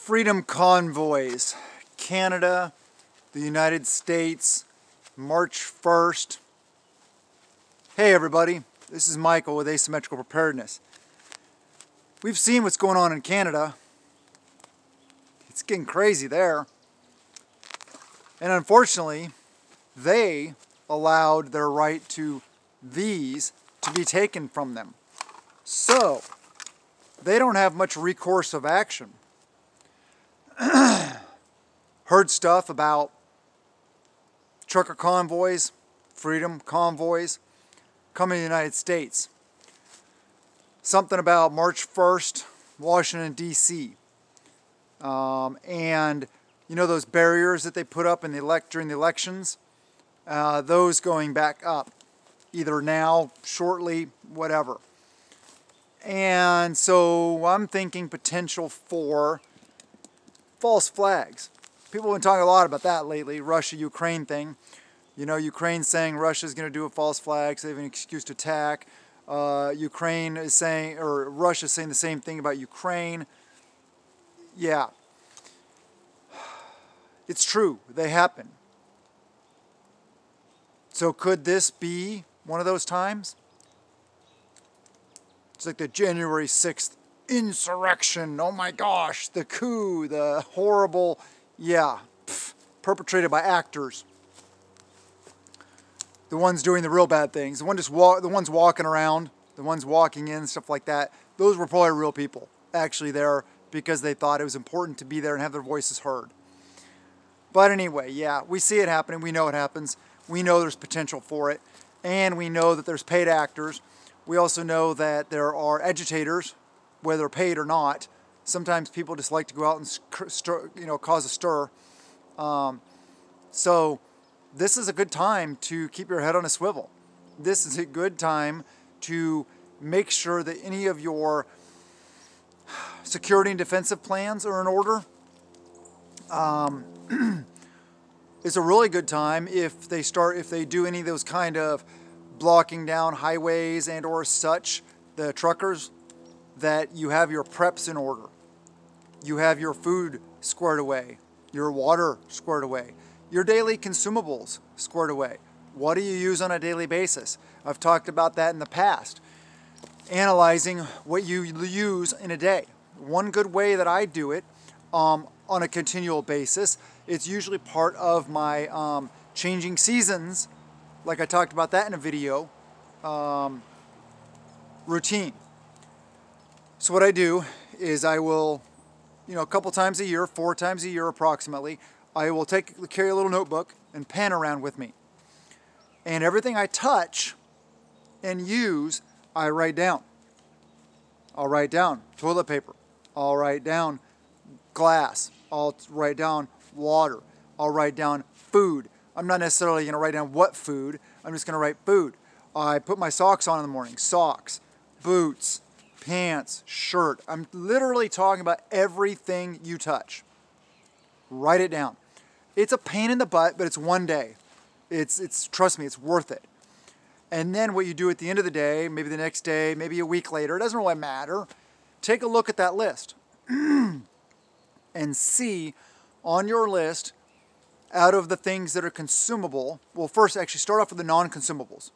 Freedom convoys, Canada, the United States, March 1st. Hey everybody, this is Michael with Asymmetrical Preparedness. We've seen what's going on in Canada. It's getting crazy there. And unfortunately, they allowed their right to these to be taken from them. So, they don't have much recourse of action. Heard stuff about trucker convoys, freedom convoys, coming to the United States. Something about March 1st, Washington, D.C. And you know those barriers that they put up in during the elections? Those going back up, either now, shortly, whatever. And so I'm thinking potential for false flags. People have been talking a lot about that lately, Russia-Ukraine thing. You know, Ukraine's saying Russia's going to do a false flag, so they have an excuse to attack. Ukraine is saying, or Russia's saying the same thing about Ukraine. Yeah. It's true. They happen. So could this be one of those times? It's like the January 6th insurrection. Oh my gosh, the coup, the horrible, perpetrated by actors. The ones doing the real bad things, the ones walking around, the ones walking in, stuff like that. Those were probably real people actually there because they thought it was important to be there and have their voices heard. But anyway, yeah, we see it happening. We know it happens. We know there's potential for it. And we know that there's paid actors. We also know that there are agitators, whether they're paid or not. Sometimes people just like to go out and cause a stir. So this is a good time to keep your head on a swivel. This is a good time to make sure that any of your security and defensive plans are in order. It's a really good time if they do any of those kind of blocking down highways and or such, the truckers, that you have your preps in order. You have your food squared away, your water squared away, your daily consumables squared away. What do you use on a daily basis? I've talked about that in the past. Analyzing what you use in a day. One good way that I do it on a continual basis, it's usually part of my changing seasons, like I talked about that in a video, routine. So what I do is I will, a couple times a year, 4 times a year approximately, I will carry a little notebook and pen around with me. And everything I touch and use, I write down. I'll write down toilet paper. I'll write down glass. I'll write down water. I'll write down food. I'm not necessarily going to write down what food. I'm just going to write food. I put my socks on in the morning. Socks, boots, pants, shirt. I'm literally talking about everything you touch. Write it down. It's a pain in the butt, but it's one day. Trust me, it's worth it. And then what you do at the end of the day, maybe the next day, maybe a week later, it doesn't really matter. Take a look at that list and see on your list, out of the things that are consumable, well, first actually start off with the non-consumables.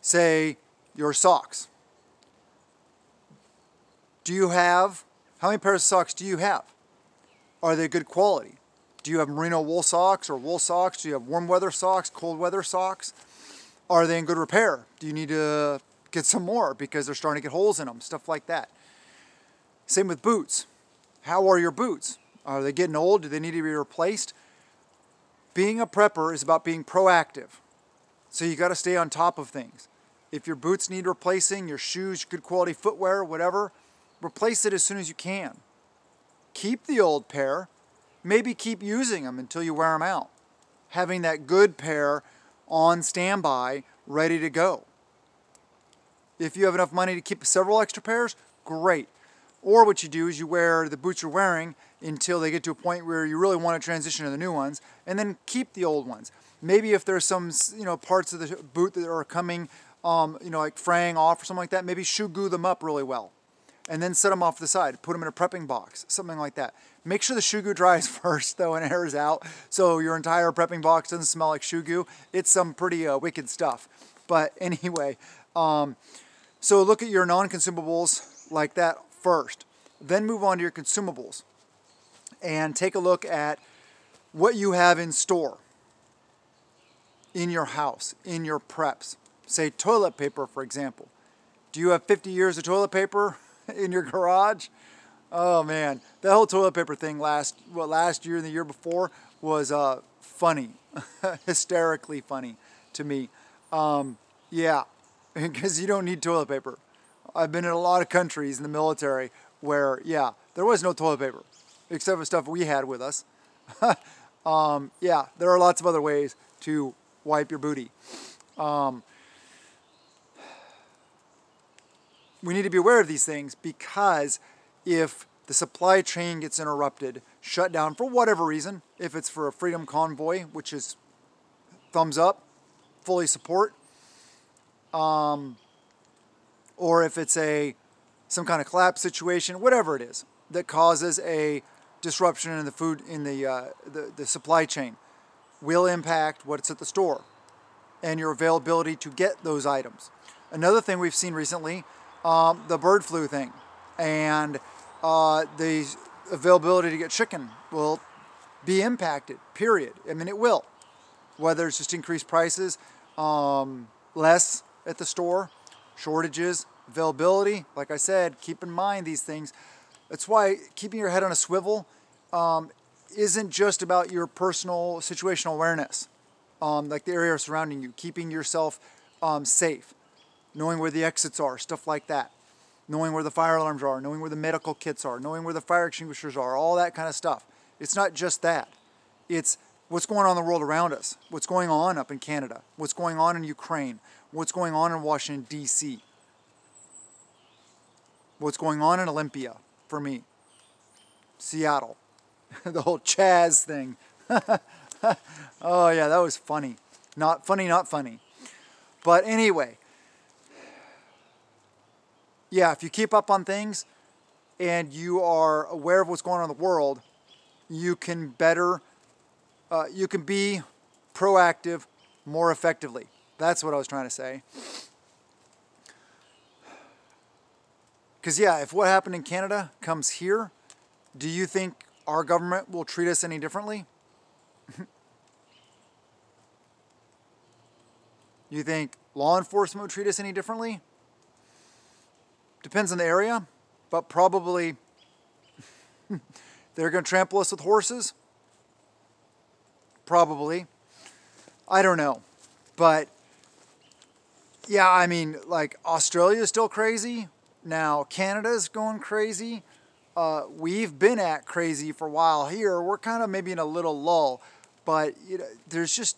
Say your socks. How many pairs of socks do you have? Are they good quality? Do you have merino wool socks or wool socks? Do you have warm weather socks, cold weather socks? Are they in good repair? Do you need to get some more because they're starting to get holes in them? Stuff like that. Same with boots. How are your boots? Are they getting old? Do they need to be replaced? Being a prepper is about being proactive. So you got to stay on top of things. If your boots need replacing, your shoes, good quality footwear, whatever, replace it as soon as you can. Keep the old pair. Maybe keep using them until you wear them out. Having that good pair on standby, ready to go. If you have enough money to keep several extra pairs, great. Or what you do is you wear the boots you're wearing until they get to a point where you really want to transition to the new ones, and then keep the old ones. Maybe if there's some parts of the boot that are coming like fraying off or something like that, maybe shoe glue them up really well. and then set them off to the side. Put them in a prepping box, something like that. Make sure the shoe goo dries first, though, and airs out, so your entire prepping box doesn't smell like shoe goo. It's some pretty wicked stuff. But anyway, so look at your non-consumables like that first. Then move on to your consumables and take a look at what you have in store, in your house, in your preps. Say toilet paper, for example. Do you have 50 years of toilet paper in your garage? Oh man, that whole toilet paper thing last year and the year before was funny, hysterically funny to me. Yeah, because you don't need toilet paper. I've been in a lot of countries in the military where, yeah, there was no toilet paper, except for stuff we had with us. Yeah, there are lots of other ways to wipe your booty. We need to be aware of these things, because if the supply chain gets interrupted, shut down for whatever reason, if it's for a freedom convoy, which is thumbs up, fully support, or if it's some kind of collapse situation, whatever it is that causes a disruption in the food, in the supply chain, will impact what's at the store and your availability to get those items. Another thing we've seen recently, the bird flu thing, and the availability to get chicken will be impacted, period. I mean, it will. Whether it's just increased prices, less at the store, shortages, availability. Like I said, keep in mind these things. That's why keeping your head on a swivel isn't just about your personal situational awareness, like the area surrounding you, keeping yourself safe, knowing where the exits are, stuff like that, knowing where the fire alarms are, knowing where the medical kits are, knowing where the fire extinguishers are, all that kind of stuff. It's not just that. It's what's going on in the world around us, what's going on up in Canada, what's going on in Ukraine, what's going on in Washington, D.C., what's going on in Olympia, for me, Seattle, the whole Chaz thing. Oh yeah, that was funny. Not funny, not funny. But anyway, yeah, if you keep up on things and you are aware of what's going on in the world, you can be proactive more effectively. That's what I was trying to say. Because yeah, if what happened in Canada comes here, do you think our government will treat us any differently? You think law enforcement would treat us any differently? Depends on the area, but probably they're going to trample us with horses. Probably. I don't know. But yeah, I mean, like Australia is still crazy. Now Canada's going crazy. We've been at crazy for a while here. We're kind of maybe in a little lull, but you know, there's just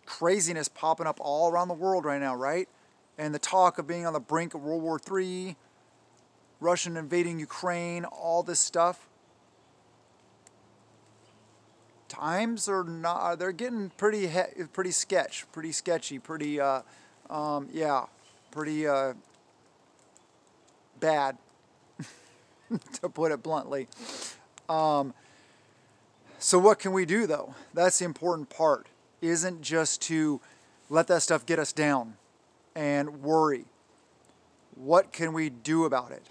craziness popping up all around the world right now, right? And the talk of being on the brink of World War III, Russian invading Ukraine, all this stuff. Times are not, they're getting pretty sketchy, pretty bad, to put it bluntly. So what can we do though? That's the important part. Isn't just to let that stuff get us down and worry. What can we do about it?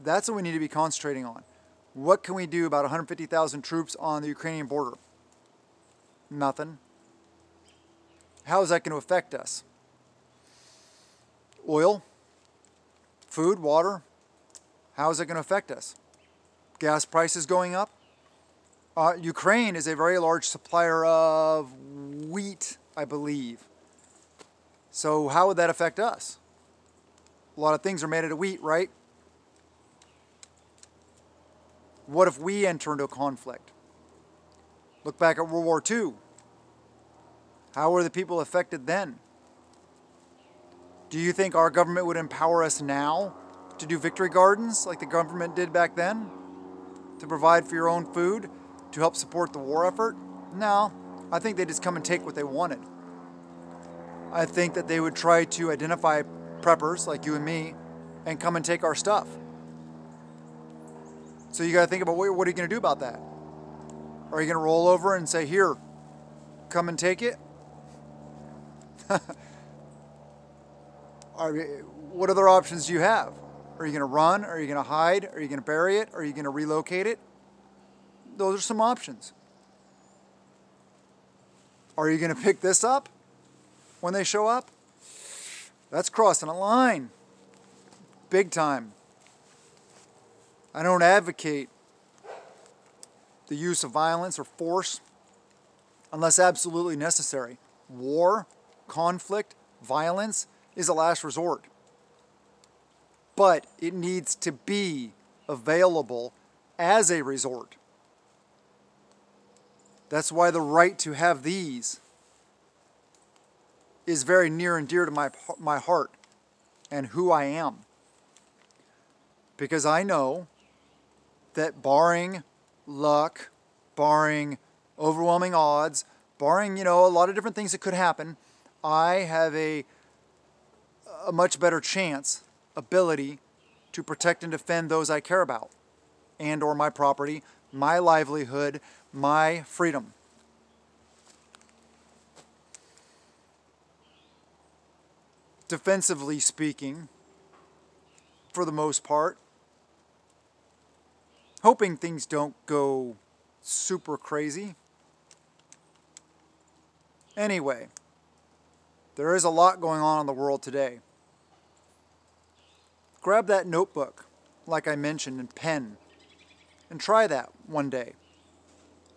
That's what we need to be concentrating on. What can we do about 150,000 troops on the Ukrainian border? Nothing. How is that going to affect us? Oil? Food? Water? How is it going to affect us? Gas prices going up? Ukraine is a very large supplier of wheat, I believe. So how would that affect us? A lot of things are made out of wheat, right? What if we enter into a conflict? Look back at World War II. How were the people affected then? Do you think our government would empower us now to do victory gardens like the government did back then? To provide for your own food? To help support the war effort? No, I think they just come and take what they wanted. I think that they would try to identify preppers like you and me and come and take our stuff. So you got to think about what are you going to do about that? Are you going to roll over and say, here, come and take it? What other options do you have? Are you going to run? Are you going to hide? Are you going to bury it? Are you going to relocate it? Those are some options. Are you going to pick this up when they show up? That's crossing a line. Big time. I don't advocate the use of violence or force unless absolutely necessary. War, conflict, violence is a last resort. But it needs to be available as a resort. That's why the right to have these is very near and dear to my heart and who I am. Because I know that barring luck, barring overwhelming odds, barring, a lot of different things that could happen, I have a much better chance, ability to protect and defend those I care about and or my property, my livelihood, my freedom. Defensively speaking, for the most part, hoping things don't go super crazy. Anyway, there is a lot going on in the world today. Grab that notebook, like I mentioned, and pen, and try that one day.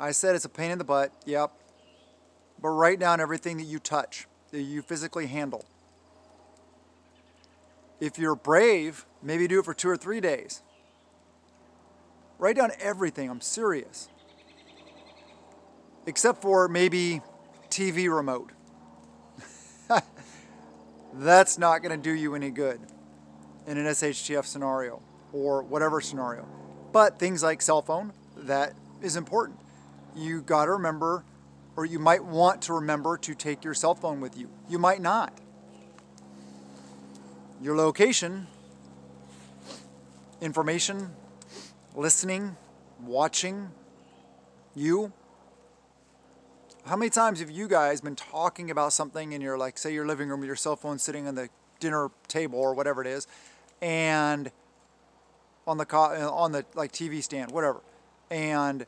I said it's a pain in the butt, yep, but write down everything that you touch, that you physically handle. If you're brave, maybe do it for 2 or 3 days. Write down everything, I'm serious. Except for maybe TV remote. That's not going to do you any good in an SHTF scenario or whatever scenario. But things like cell phone, that is important. You got to remember, or you might want to remember to take your cell phone with you. You might not. Your location, information, listening, watching, you. How many times have you guys been talking about something in your, say your living room with your cell phone sitting on the dinner table or whatever it is, and on the TV stand, whatever, and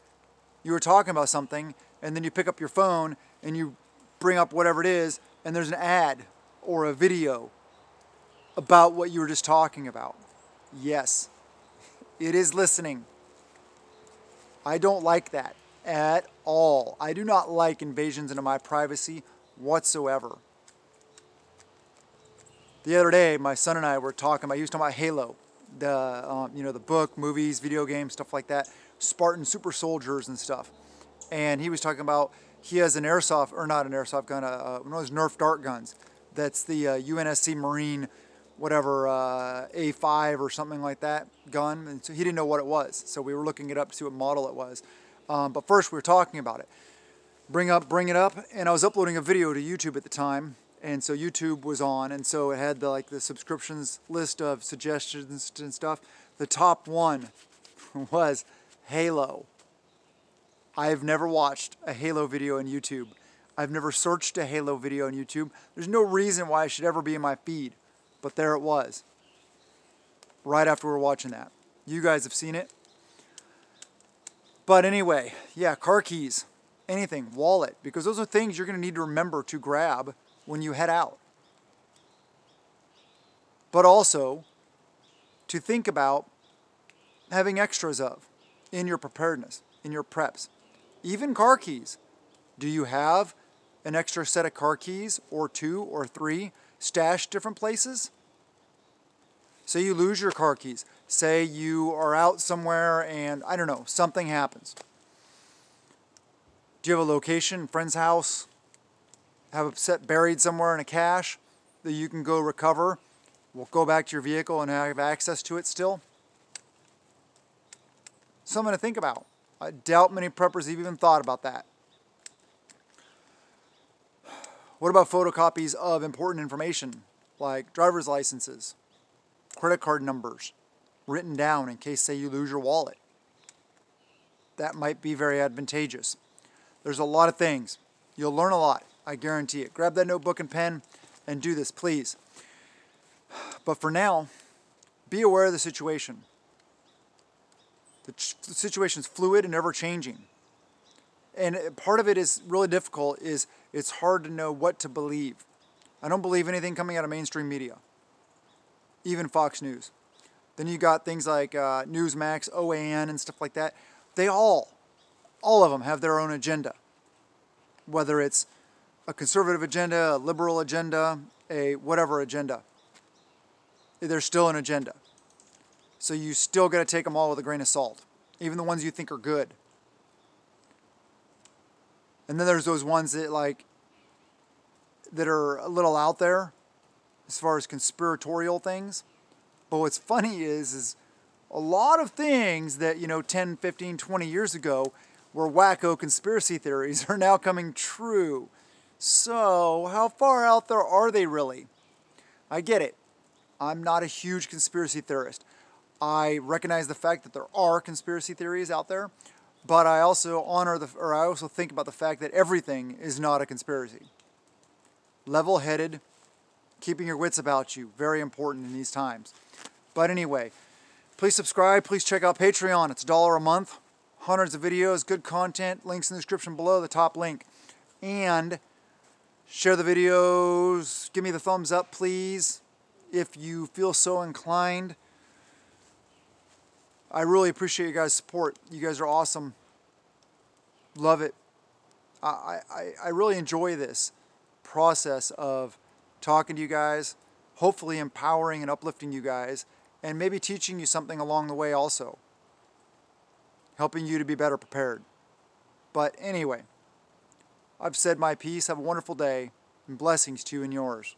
you were talking about something, and then you pick up your phone and you bring up whatever it is, and there's an ad or a video about what you were just talking about. Yes, it is listening. I don't like that at all. I do not like invasions into my privacy whatsoever. The other day, my son and I were talking about, he was talking about Halo, the book, movies, video games, stuff like that, Spartan super soldiers and stuff. And he was talking about, he has an airsoft, or not an airsoft gun, one of those Nerf dart guns. That's the UNSC Marine, whatever, A5 or something like that gun. And so he didn't know what it was. So we were looking it up to see what model it was. But first we were talking about it. Bring it up, and I was uploading a video to YouTube at the time. And so YouTube was on, and so it had the subscriptions list of suggestions and stuff. The top one was Halo. I've never watched a Halo video on YouTube. I've never searched a Halo video on YouTube. There's no reason why it should ever be in my feed. But there it was. Right after we were watching that. You guys have seen it. But anyway, yeah, car keys, anything, wallet, because those are things you're going to need to remember to grab when you head out. But also to think about having extras of in your preparedness, in your preps. Even car keys. Do you have an extra set of car keys or 2 or 3 stashed different places? Say you lose your car keys. Say you are out somewhere and, I don't know, something happens. Do you have a location, friend's house? Have a set buried somewhere in a cache that you can go recover? We'll go back to your vehicle and have access to it still? Something to think about. I doubt many preppers have even thought about that. What about photocopies of important information like driver's licenses, credit card numbers, written down in case, say, you lose your wallet? that might be very advantageous. There's a lot of things. You'll learn a lot, I guarantee it. Grab that notebook and pen and do this, please. But for now, be aware of the situation. The situation's fluid and ever-changing. And part of it is really difficult, is it's hard to know what to believe. I don't believe anything coming out of mainstream media, even Fox News. Then you got things like Newsmax, OAN, and stuff like that. They all of them have their own agenda. Whether it's a conservative agenda, a liberal agenda, a whatever agenda. There's still an agenda. So you still got to take them all with a grain of salt, even the ones you think are good. And then there's those ones that that are a little out there as far as conspiratorial things. But what's funny is a lot of things that, 10, 15, 20 years ago were wacko conspiracy theories are now coming true. So how far out there are they really? I get it. I'm not a huge conspiracy theorist. I recognize the fact that there are conspiracy theories out there, but I also I also think about the fact that everything is not a conspiracy. Level-headed, keeping your wits about you, very important in these times. But anyway, please subscribe. Please check out Patreon. It's $1 a month. Hundreds of videos, good content. Links in the description below, the top link. And share the videos. Give me the thumbs up, please, if you feel so inclined. I really appreciate you guys' support. You guys are awesome. Love it. I really enjoy this process of talking to you guys, hopefully empowering and uplifting you guys, and maybe teaching you something along the way also. Helping you to be better prepared. But anyway, I've said my piece. Have a wonderful day, and blessings to you and yours.